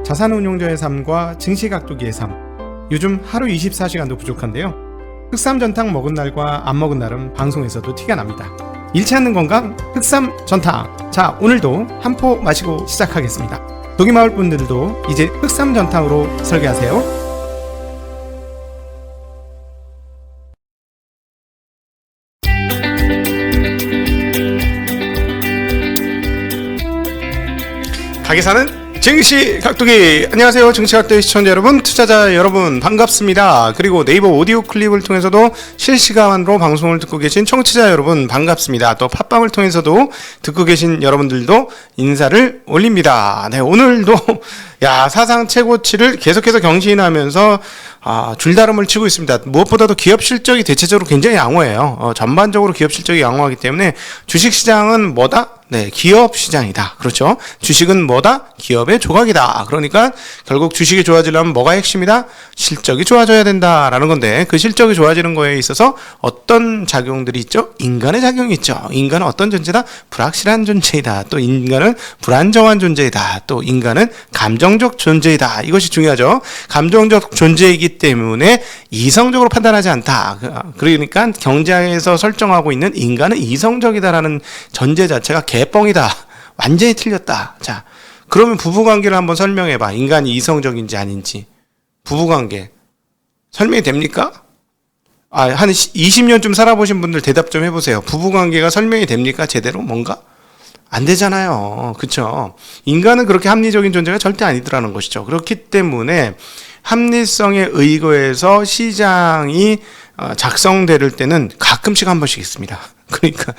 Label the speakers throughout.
Speaker 1: 자산운용자의 삶과 증시각도기의 삶. 요즘 하루 24시간도 부족한데요. 흑삼전탕 먹은 날과 안 먹은 날은 방송에서도 티가 납니다. 잃지 않는 건강 흑삼전탕. 자, 오늘도 한 포 마시고 시작하겠습니다. 독이마을 분들도 이제 흑삼전탕으로 설계하세요. 가게 사는 증시 각도기. 안녕하세요, 증시 각도기 시청자 여러분, 투자자 여러분, 반갑습니다. 그리고 네이버 오디오 클립을 통해서도 실시간으로 방송을 듣고 계신 청취자 여러분, 반갑습니다. 또 팟빵을 통해서도 듣고 계신 여러분들도 인사를 올립니다. 네, 오늘도 사상 최고치를 계속해서 경신하면서 줄다름을 치고 있습니다. 무엇보다도 기업 실적이 대체적으로 굉장히 양호해요. 전반적으로 기업 실적이 양호하기 때문에 주식시장은 뭐다? 네, 기업 시장이다. 그렇죠? 주식은 뭐다? 기업의 조각이다. 그러니까 결국 주식이 좋아지려면 뭐가 핵심이다? 실적이 좋아져야 된다라는 건데, 그 실적이 좋아지는 거에 있어서 어떤 작용들이 있죠? 인간의 작용이 있죠. 인간은 어떤 존재다? 불확실한 존재이다. 또 인간은 불안정한 존재이다. 또 인간은 감정적 존재이다. 이것이 중요하죠. 감정적 존재이기 때문에 이성적으로 판단하지 않다. 그러니까 경제에서 설정하고 있는 인간은 이성적이다라는 전제 자체가 개뻥이다. 완전히 틀렸다. 자, 그러면 부부관계를 한번 설명해봐. 인간이 이성적인지 아닌지. 부부관계 설명이 됩니까? 한 20년쯤 살아보신 분들 대답 좀 해보세요. 부부관계가 설명이 됩니까? 제대로 뭔가? 안 되잖아요. 그쵸? 인간은 그렇게 합리적인 존재가 절대 아니더라는 것이죠. 그렇기 때문에 합리성에 의거해서 시장이 작성될 때는 가끔씩 한 번씩 있습니다. 그러니까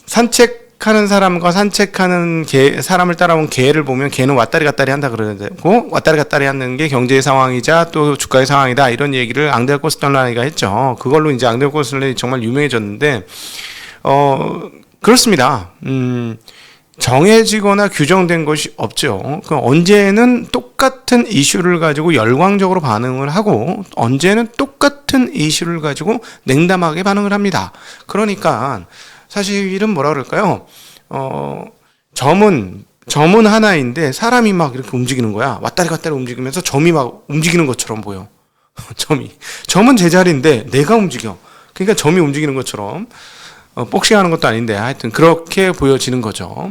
Speaker 1: 산책하는 사람과 산책하는 사람을 따라온 개를 보면 개는 왔다리 갔다리 한다 그러고, 왔다리 갔다리 하는 게 경제의 상황이자 또 주가의 상황이다, 이런 얘기를 앙델 코스텔라니가 했죠. 그걸로 이제 앙델 코스텔라니 정말 유명해졌는데, 그렇습니다. 정해지거나 규정된 것이 없죠. 언제는 똑같은 이슈를 가지고 열광적으로 반응을 하고, 언제는 똑같은 이슈를 가지고 냉담하게 반응을 합니다. 그러니까 사실은 뭐라 그럴까요? 점은 하나인데 사람이 막 이렇게 움직이는 거야. 왔다리 갔다리 움직이면서 점이 막 움직이는 것처럼 보여. 점은 제자리인데 내가 움직여. 그러니까 점이 움직이는 것처럼, 복싱하는 것도 아닌데 하여튼 그렇게 보여지는 거죠.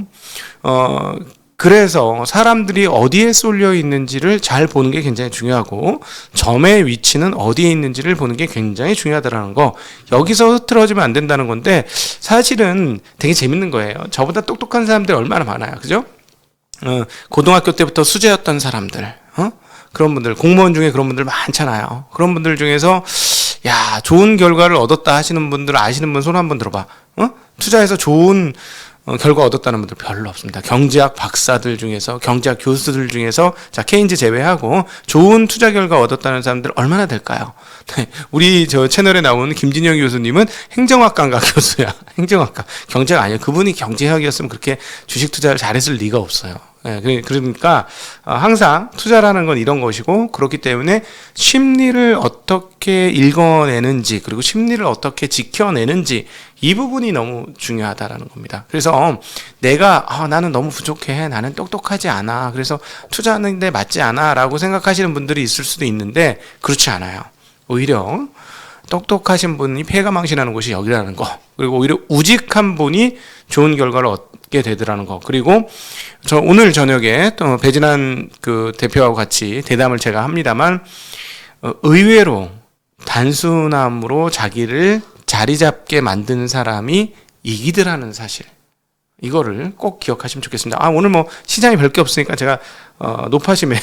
Speaker 1: 그래서 사람들이 어디에 쏠려 있는지를 잘 보는 게 굉장히 중요하고, 점의 위치는 어디에 있는지를 보는 게 굉장히 중요하다는 거, 여기서 흐트러지면 안 된다는 건데, 사실은 되게 재밌는 거예요. 저보다 똑똑한 사람들이 얼마나 많아요. 그죠? 고등학교 때부터 수재였던 사람들, 그런 분들, 공무원 중에 그런 분들 많잖아요. 그런 분들 중에서 좋은 결과를 얻었다 하시는 분들, 아시는 분 손 한번 들어봐. 투자해서 좋은 결과 얻었다는 분들 별로 없습니다. 경제학 박사들 중에서, 경제학 교수들 중에서, 자, 케인즈 제외하고 좋은 투자 결과 얻었다는 사람들 얼마나 될까요? 네, 우리 저 채널에 나오는 김진영 교수님은 행정학과인가 교수야. 행정학과. 경제가 아니에요. 그분이 경제학이었으면 그렇게 주식 투자를 잘했을 리가 없어요. 네, 그러니까 항상 투자라는 건 이런 것이고, 그렇기 때문에 심리를 어떻게 읽어내는지, 그리고 심리를 어떻게 지켜내는지, 이 부분이 너무 중요하다라는 겁니다. 그래서 내가 나는 너무 부족해, 나는 똑똑하지 않아, 그래서 투자하는데 맞지 않아 라고 생각하시는 분들이 있을 수도 있는데, 그렇지 않아요. 오히려 똑똑하신 분이 패가망신하는 곳이 여기라는 거, 그리고 오히려 우직한 분이 좋은 결과를 얻게 되더라는 거. 그리고 저 오늘 저녁에 또 배진환 그 대표하고 같이 대담을 제가 합니다만, 의외로 단순함으로 자기를 자리 잡게 만드는 사람이 이기더라는 사실, 이거를 꼭 기억하시면 좋겠습니다. 오늘 뭐 시장이 별 게 없으니까 제가 노파심에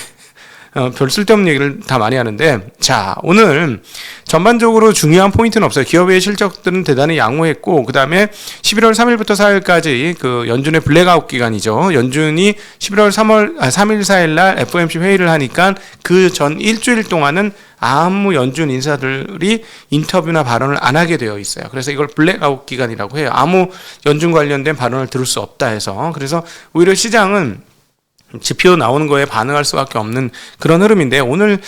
Speaker 1: 별 쓸데없는 얘기를 다 많이 하는데, 자, 오늘 전반적으로 중요한 포인트는 없어요. 기업의 실적들은 대단히 양호했고, 그 다음에 11월 3일부터 4일까지 그 연준의 블랙아웃 기간이죠. 연준이 11월 3일, 4일 날 FOMC 회의를 하니까 그 전 일주일 동안은 아무 연준 인사들이 인터뷰나 발언을 안 하게 되어 있어요. 그래서 이걸 블랙아웃 기간이라고 해요. 아무 연준 관련된 발언을 들을 수 없다 해서. 그래서 오히려 시장은 지표 나오는 거에 반응할 수밖에 없는 그런 흐름인데, 오늘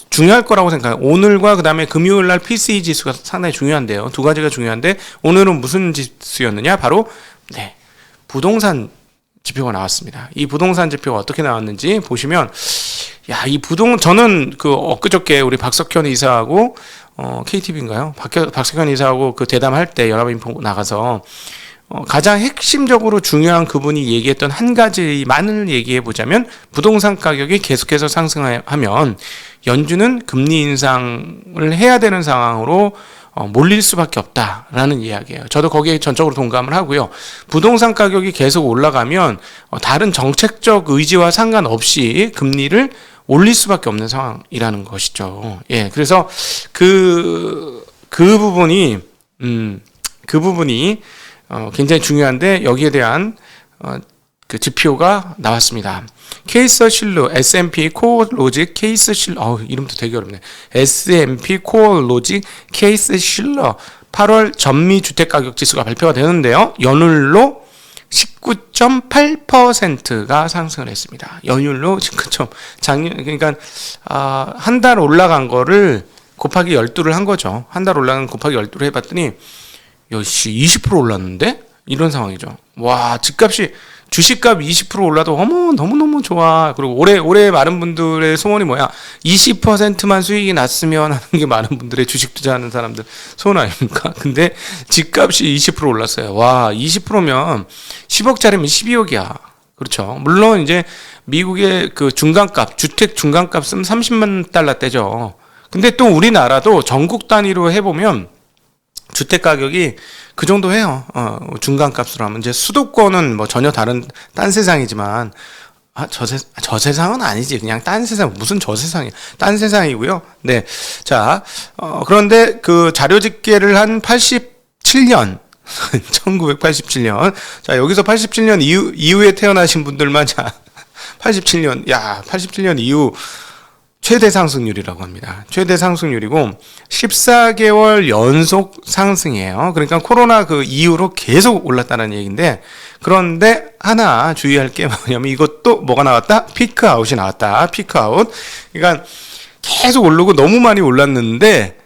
Speaker 1: 중요할 거라고 생각해요. 오늘과 그 다음에 금요일 날 PCE 지수가 상당히 중요한데요. 두 가지가 중요한데, 오늘은 무슨 지수였느냐? 바로 부동산 지표가 나왔습니다. 이 부동산 지표가 어떻게 나왔는지 보시면, 야, 저는 그 엊그저께 우리 박석현 이사하고, KTV인가요? 박석현 이사하고 그 대담할 때 연합인포 나가서, 가장 핵심적으로 중요한 그분이 얘기했던 한 가지만을 얘기해 보자면, 부동산 가격이 계속해서 상승하면 연준은 금리 인상을 해야 되는 상황으로 몰릴 수밖에 없다라는 이야기예요. 저도 거기에 전적으로 동감을 하고요. 부동산 가격이 계속 올라가면 다른 정책적 의지와 상관없이 금리를 올릴 수밖에 없는 상황이라는 것이죠. 예, 그래서 그 부분이 굉장히 중요한데, 여기에 대한 그 지표가 나왔습니다. 케이스 실러, S&P 코어 로직 케이스 실러, 이름도 되게 어렵네. S&P 코어 로직 케이스 실러 8월 전미 주택 가격 지수가 발표가 되는데요. 연율로 19.8%가 상승을 했습니다. 연율로 19. 그러니까 한 달 올라간 거를 곱하기 12를 한 거죠. 한 달 올라간 곱하기 12를 해봤더니 역시 20% 올랐는데? 이런 상황이죠. 와, 주식값 20% 올라도 너무너무 좋아. 그리고 올해 많은 분들의 소원이 뭐야? 20%만 수익이 났으면 하는 게 많은 분들의 주식 투자하는 사람들 소원 아닙니까? 근데 집값이 20% 올랐어요. 와, 20%면 10억짜리면 12억이야. 그렇죠. 물론 이제 미국의 그 주택 중간값은 30만 달러대죠. 근데 또 우리나라도 전국 단위로 해보면 주택 가격이 그 정도 해요. 중간값으로 하면. 이제 수도권은 뭐 전혀 딴 세상이지만, 저 세상은 아니지. 그냥 딴 세상, 무슨 저 세상이야. 딴 세상이고요. 네. 자, 그런데 그 자료 집계를 한 87년, 1987년. 자, 여기서 87년 이후에 태어나신 분들만, 87년 이후, 최대 상승률이라고 합니다. 최대 상승률이고 14개월 연속 상승이에요. 그러니까 코로나 그 이후로 계속 올랐다는 얘기인데, 그런데 하나 주의할 게 뭐냐면 이것도 뭐가 나왔다? 피크아웃이 나왔다. 피크아웃. 그러니까 계속 오르고 너무 많이 올랐는데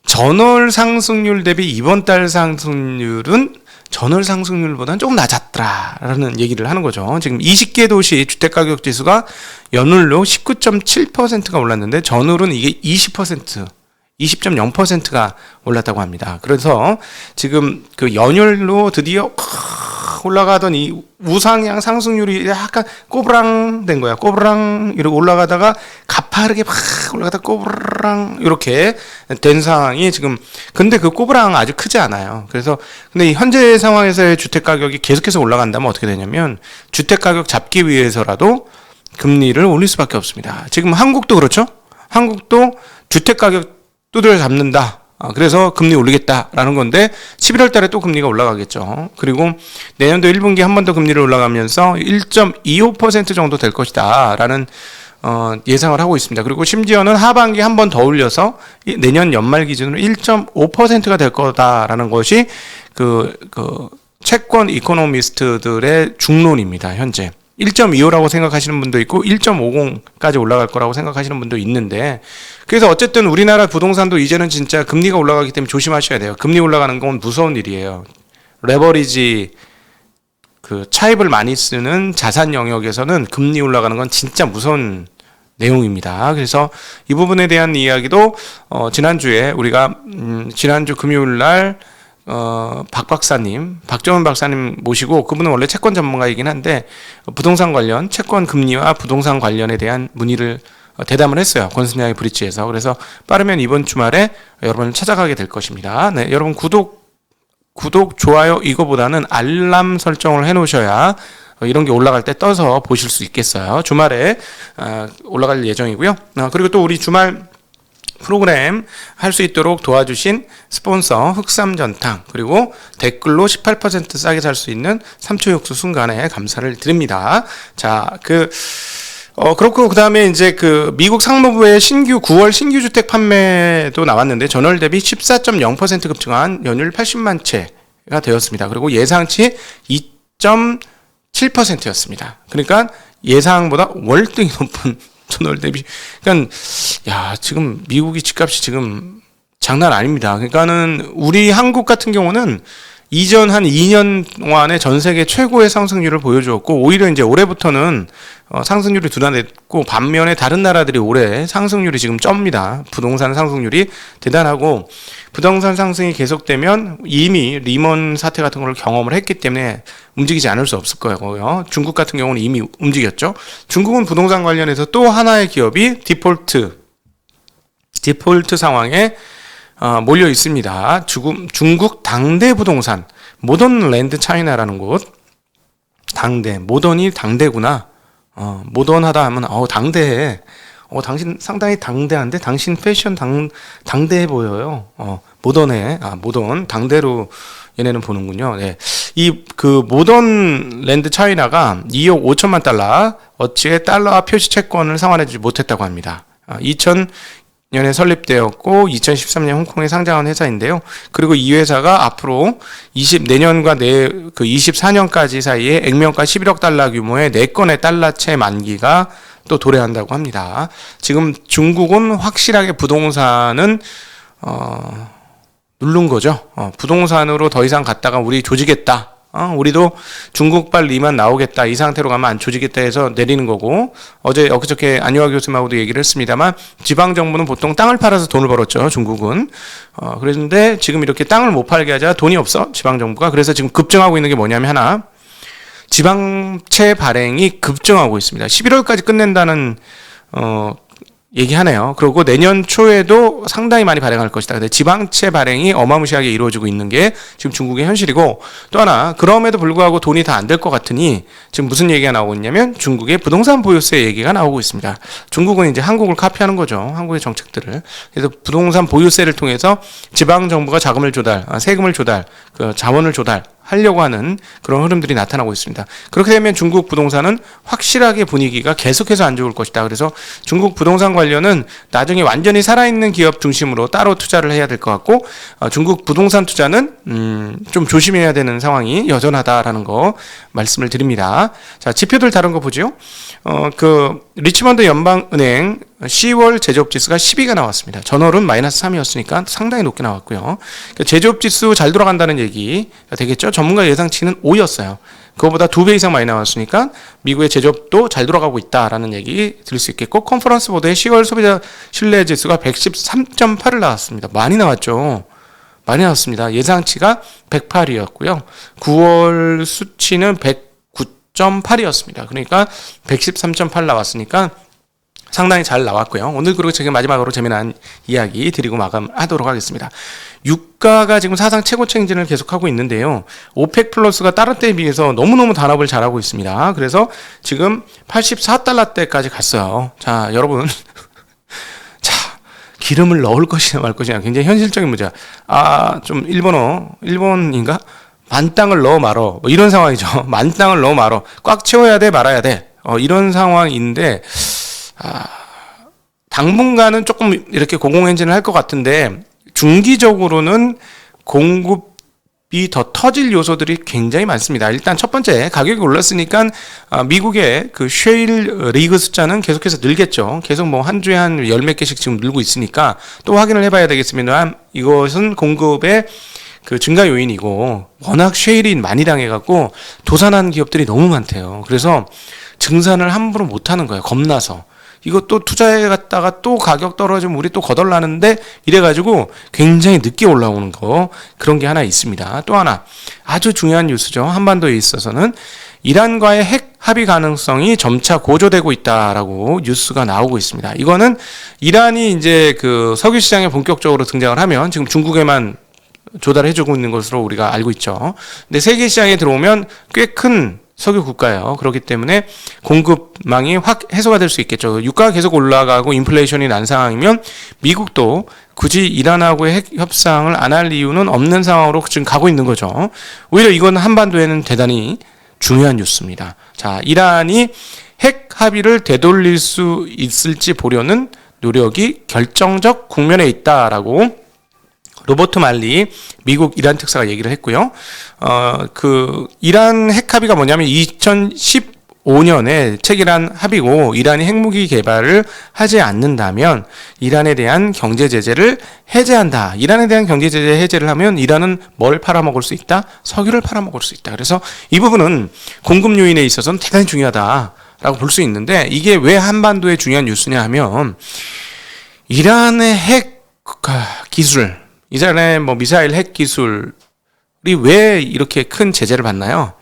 Speaker 1: 전월 상승률 대비 이번 달 상승률은 전월 상승률보다는 조금 낮았더라라는 얘기를 하는 거죠. 지금 20개 도시 주택가격 지수가 연월로 19.7%가 올랐는데 전월은 이게 20.0%가 올랐다고 합니다. 그래서 지금 그 연월로 드디어 올라가던 이 우상향 상승률이 약간 꼬부랑 된 거야. 꼬부랑 이렇게 올라가다가 가파르게 막 올라가다 꼬부랑 이렇게 된 상황이 지금. 근데 그 꼬부랑 아주 크지 않아요. 그래서 근데 현재 상황에서의 주택 가격이 계속해서 올라간다면 어떻게 되냐면 주택 가격 잡기 위해서라도 금리를 올릴 수밖에 없습니다. 지금 한국도 그렇죠. 한국도 주택 가격 두드려 잡는다. 그래서 금리 올리겠다라는 건데 11월 달에 또 금리가 올라가겠죠. 그리고 내년도 1분기 한 번 더 금리를 올라가면서 1.25% 정도 될 것이다 라는 예상을 하고 있습니다. 그리고 심지어는 하반기 한 번 더 올려서 내년 연말 기준으로 1.5%가 될 거다라는 것이 그 채권 이코노미스트들의 중론입니다. 현재 1.25라고 생각하시는 분도 있고 1.50까지 올라갈 거라고 생각하시는 분도 있는데, 그래서 어쨌든 우리나라 부동산도 이제는 진짜 금리가 올라가기 때문에 조심하셔야 돼요. 금리 올라가는 건 무서운 일이에요. 레버리지 그 차입을 많이 쓰는 자산 영역에서는 금리 올라가는 건 진짜 무서운 내용입니다. 그래서 이 부분에 대한 이야기도 지난주에 우리가 지난주 금요일 날 박정은 박사님 모시고, 그분은 원래 채권 전문가이긴 한데 부동산 관련 채권 금리와 부동산 관련에 대한 문의를 대담을 했어요. 권순양의 브릿지에서. 그래서 빠르면 이번 주말에 여러분을 찾아가게 될 것입니다. 네, 여러분 구독, 좋아요 이거보다는 알람 설정을 해 놓으셔야 이런 게 올라갈 때 떠서 보실 수 있겠어요. 주말에 올라갈 예정이고요. 그리고 또 우리 주말 프로그램 할 수 있도록 도와주신 스폰서 흑삼전탕, 그리고 댓글로 18% 싸게 살 수 있는 삼초육수 순간에 감사를 드립니다. 자, 그렇고 그다음에 이제 그 미국 상무부의 9월 신규 주택 판매도 나왔는데 전월 대비 14.0% 급증한 연율 80만 채가 되었습니다. 그리고 예상치 2.7%였습니다. 그러니까 예상보다 월등히 높은 전월 대비. 그러니까 지금 미국이 집값이 지금 장난 아닙니다. 그러니까는 우리 한국 같은 경우는 이전 한 2년 동안에 전 세계 최고의 상승률을 보여주었고, 오히려 이제 올해부터는 상승률이 둔화됐고, 반면에 다른 나라들이 올해 상승률이 지금 쩝니다. 부동산 상승률이 대단하고, 부동산 상승이 계속되면 이미 리먼 사태 같은 걸 경험을 했기 때문에 움직이지 않을 수 없을 거고요. 중국 같은 경우는 이미 움직였죠. 중국은 부동산 관련해서 또 하나의 기업이 디폴트 상황에 몰려 있습니다. 중국 당대 부동산, 모던 랜드 차이나라는 곳. 당대, 모던이 당대구나. 모던하다 하면 당대해. 당신 상당히 당대한데, 당신 패션 당대해 보여요. 모던해. 모던 당대로 얘네는 보는군요. 네. 모던 랜드 차이나가 2억 5천만 달러 어치의 달러화 표시 채권을 상환해주지 못했다고 합니다. 2000년에 설립되었고 2013년 홍콩에 상장한 회사인데요. 그리고 이 회사가 앞으로 내년과 24년까지 사이에 액면가 11억 달러 규모의 4건의 달러채 만기가 또 도래한다고 합니다. 지금 중국은 확실하게 부동산은 누른 거죠. 부동산으로 더 이상 갔다가 우리 조지겠다. 우리도 중국발 리만 나오겠다. 이 상태로 가면 안 조지겠다 해서 내리는 거고, 엊그저께 안유아 교수님하고도 얘기를 했습니다만, 지방정부는 보통 땅을 팔아서 돈을 벌었죠, 중국은. 그런데 지금 이렇게 땅을 못 팔게 하자 돈이 없어, 지방정부가. 그래서 지금 급증하고 있는 게 뭐냐면 하나, 지방채 발행이 급증하고 있습니다. 11월까지 끝낸다는, 얘기하네요. 그리고 내년 초에도 상당히 많이 발행할 것이다. 근데 지방채 발행이 어마무시하게 이루어지고 있는 게 지금 중국의 현실이고, 또 하나, 그럼에도 불구하고 돈이 다 안 될 것 같으니 지금 무슨 얘기가 나오고 있냐면 중국의 부동산 보유세 얘기가 나오고 있습니다. 중국은 이제 한국을 카피하는 거죠. 한국의 정책들을. 그래서 부동산 보유세를 통해서 지방정부가 세금을 조달, 자원을 조달하려고 하는 그런 흐름들이 나타나고 있습니다. 그렇게 되면 중국 부동산은 확실하게 분위기가 계속해서 안 좋을 것이다. 그래서 중국 부동산 관련은 나중에 완전히 살아있는 기업 중심으로 따로 투자를 해야 될 것 같고, 중국 부동산 투자는 좀 조심해야 되는 상황이 여전하다라는 거 말씀을 드립니다. 자, 지표들 다른 거 보죠. 리치먼드 연방은행 10월 제조업지수가 12가 나왔습니다. 전월은 마이너스 3이었으니까 상당히 높게 나왔고요. 제조업지수 잘 돌아간다는 얘기가 되겠죠. 전문가 예상치는 5였어요. 그거보다 2배 이상 많이 나왔으니까 미국의 제조업도 잘 돌아가고 있다라는 얘기 들을 수 있겠고, 컨퍼런스 보드의 10월 소비자 신뢰 지수가 113.8을 나왔습니다. 많이 나왔죠. 많이 나왔습니다. 예상치가 108이었고요. 9월 수치는 109.8이었습니다. 그러니까 113.8 나왔으니까 상당히 잘 나왔고요. 오늘 그리고 제가 마지막으로 재미난 이야기 드리고 마감하도록 하겠습니다. 유가가 지금 사상 최고치 행진을 계속하고 있는데요. 오펙 플러스가 다른 때에 비해서 너무너무 단합을 잘하고 있습니다. 그래서 지금 84달러대까지 갔어요. 자, 여러분. 자, 기름을 넣을 것이냐 말 것이냐 굉장히 현실적인 문제야. 좀 일본인가? 만땅을 넣어 말어. 뭐 이런 상황이죠. 만땅을 넣어 말어. 꽉 채워야 돼, 말아야 돼. 이런 상황인데, 당분간은 조금 이렇게 공공행진을 할 것 같은데, 중기적으로는 공급이 더 터질 요소들이 굉장히 많습니다. 일단 첫 번째, 가격이 올랐으니까 미국의 그 쉐일 리그 숫자는 계속해서 늘겠죠. 계속 뭐 한 주에 한 열 몇 개씩 지금 늘고 있으니까 또 확인을 해봐야 되겠습니다. 이것은 공급의 그 증가 요인이고, 워낙 쉐일이 많이 당해갖고 도산한 기업들이 너무 많대요. 그래서 증산을 함부로 못하는 거예요. 겁나서. 이거 또 투자해 갔다가 또 가격 떨어지면 우리 또 거덜나는데, 이래가지고 굉장히 늦게 올라오는 거, 그런 게 하나 있습니다. 또 하나 아주 중요한 뉴스죠. 한반도에 있어서는 이란과의 핵 합의 가능성이 점차 고조되고 있다라고 뉴스가 나오고 있습니다. 이거는 이란이 이제 그 석유 시장에 본격적으로 등장을 하면, 지금 중국에만 조달해주고 있는 것으로 우리가 알고 있죠. 근데 세계 시장에 들어오면 꽤 큰 석유 국가예요. 그렇기 때문에 공급망이 확 해소가 될 수 있겠죠. 유가가 계속 올라가고 인플레이션이 난 상황이면 미국도 굳이 이란하고의 핵 협상을 안 할 이유는 없는 상황으로 지금 가고 있는 거죠. 오히려 이건 한반도에는 대단히 중요한 뉴스입니다. 자, 이란이 핵 합의를 되돌릴 수 있을지 보려는 노력이 결정적 국면에 있다라고 로버트 말리 미국 이란 특사가 얘기를 했고요. 그 이란 핵 합의가 뭐냐면 2015 2015년에 체결한 합의고 이란이 핵무기 개발을 하지 않는다면 이란에 대한 경제 제재를 해제한다. 이란에 대한 경제 제재 해제를 하면 이란은 뭘 팔아먹을 수 있다? 석유를 팔아먹을 수 있다. 그래서 이 부분은 공급 요인에 있어서는 대단히 중요하다라고 볼 수 있는데 이게 왜 한반도에 중요한 뉴스냐 하면 이란의 핵 기술, 이란의 뭐 미사일 핵 기술이 왜 이렇게 큰 제재를 받나요?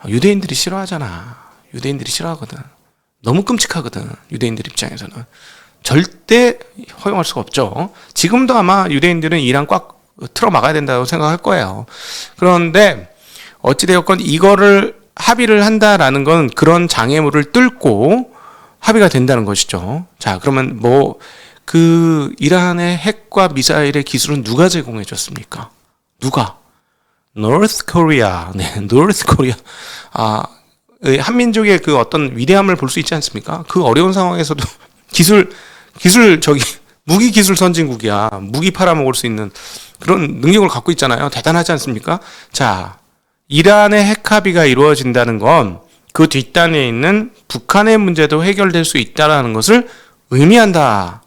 Speaker 1: 유대인들이 싫어하잖아. 유대인들이 싫어하거든. 너무 끔찍하거든. 유대인들 입장에서는. 절대 허용할 수가 없죠. 지금도 아마 유대인들은 이란 꽉 틀어 막아야 된다고 생각할 거예요. 그런데 어찌되었건 이거를 합의를 한다라는 건 그런 장애물을 뚫고 합의가 된다는 것이죠. 자, 그러면 뭐 그 이란의 핵과 미사일의 기술은 누가 제공해 줬습니까? 누가? North Korea. 네, North Korea. 한민족의 그 어떤 위대함을 볼 수 있지 않습니까? 그 어려운 상황에서도 기술 무기 기술 선진국이야. 무기 팔아먹을 수 있는 그런 능력을 갖고 있잖아요. 대단하지 않습니까? 자, 이란의 핵 합의가 이루어진다는 건 그 뒷단에 있는 북한의 문제도 해결될 수 있다는 것을 의미한다라고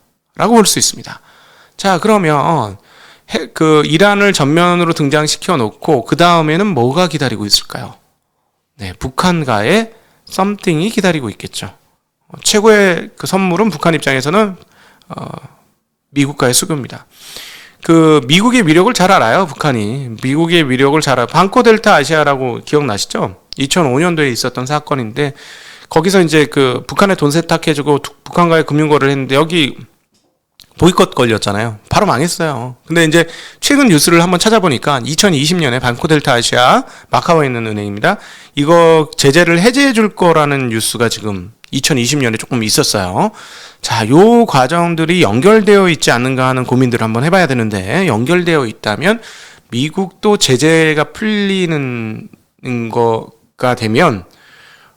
Speaker 1: 볼 수 있습니다. 자, 그러면 그 이란을 전면으로 등장시켜 놓고 그 다음에는 뭐가 기다리고 있을까요? 네, 북한과의 썸띵이 기다리고 있겠죠. 최고의 그 선물은 북한 입장에서는 미국과의 수교입니다. 그 미국의 위력을 잘 알아요, 북한이. 미국의 위력을 잘 알아요. 방코 델타 아시아라고 기억나시죠? 2005년도에 있었던 사건인데 거기서 이제 그 북한에 돈 세탁해주고 북한과의 금융거래를 했는데 여기 보이콧 걸렸잖아요. 바로 망했어요. 근데 이제 최근 뉴스를 한번 찾아보니까 2020년에 방코델타 아시아 마카오에 있는 은행입니다. 이거 제재를 해제해 줄 거라는 뉴스가 지금 2020년에 조금 있었어요. 자, 요 과정들이 연결되어 있지 않는가 하는 고민들을 한번 해봐야 되는데 연결되어 있다면 미국도 제재가 풀리는 거가 되면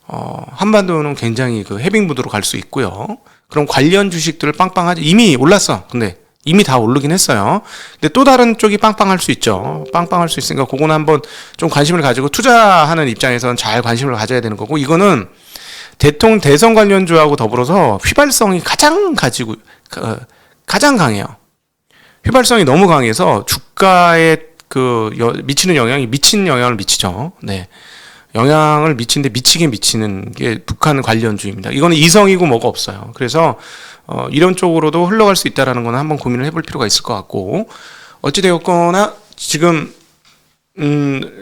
Speaker 1: 한반도는 굉장히 그 해빙무드로 갈 수 있고요. 그럼 관련 주식들을 빵빵하지. 이미 올랐어. 근데 이미 다 오르긴 했어요. 근데 또 다른 쪽이 빵빵할 수 있죠. 빵빵할 수 있으니까 그거는 한번 좀 관심을 가지고 투자하는 입장에서는 잘 관심을 가져야 되는 거고 이거는 대선 관련주하고 더불어서 휘발성이 가장 강해요. 휘발성이 너무 강해서 주가에 미치는 영향이 미친 영향을 미치죠. 네. 영향을 미치는데 미치게 미치는 게 북한 관련주입니다. 이거는 이성이고 뭐가 없어요. 그래서 이런 쪽으로도 흘러갈 수 있다라는 거는 한번 고민을 해볼 필요가 있을 것 같고 어찌되었거나 지금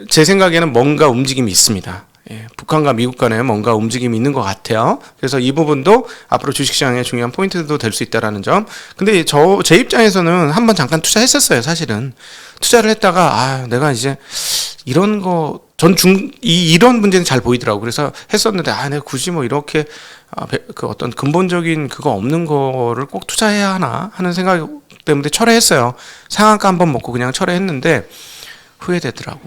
Speaker 1: 제 생각에는 뭔가 움직임이 있습니다. 예, 북한과 미국 간에 뭔가 움직임이 있는 것 같아요. 그래서 이 부분도 앞으로 주식시장의 중요한 포인트도 될 수 있다라는 점. 근데 제 입장에서는 한번 잠깐 투자했었어요. 사실은 투자를 했다가 내가 이제 이런 거 이런 문제는 잘 보이더라고. 그래서 했었는데 내가 굳이 뭐 이렇게 그 어떤 근본적인 그거 없는 거를 꼭 투자해야 하나 하는 생각 때문에 철회했어요. 상한가 한번 먹고 그냥 철회했는데 후회되더라고.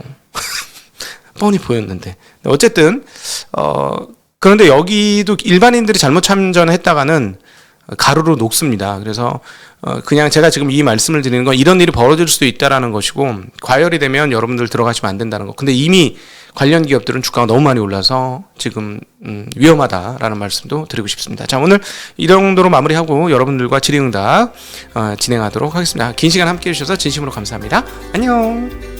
Speaker 1: 뻔히 보였는데. 어쨌든 그런데 여기도 일반인들이 잘못 참전했다가는 가루로 녹습니다. 그래서 그냥 제가 지금 이 말씀을 드리는 건 이런 일이 벌어질 수도 있다라는 것이고 과열이 되면 여러분들 들어가시면 안 된다는 거. 근데 이미 관련 기업들은 주가가 너무 많이 올라서 지금 위험하다라는 말씀도 드리고 싶습니다. 자, 오늘 이 정도로 마무리하고 여러분들과 질의응답 진행하도록 하겠습니다. 긴 시간 함께해 주셔서 진심으로 감사합니다. 안녕.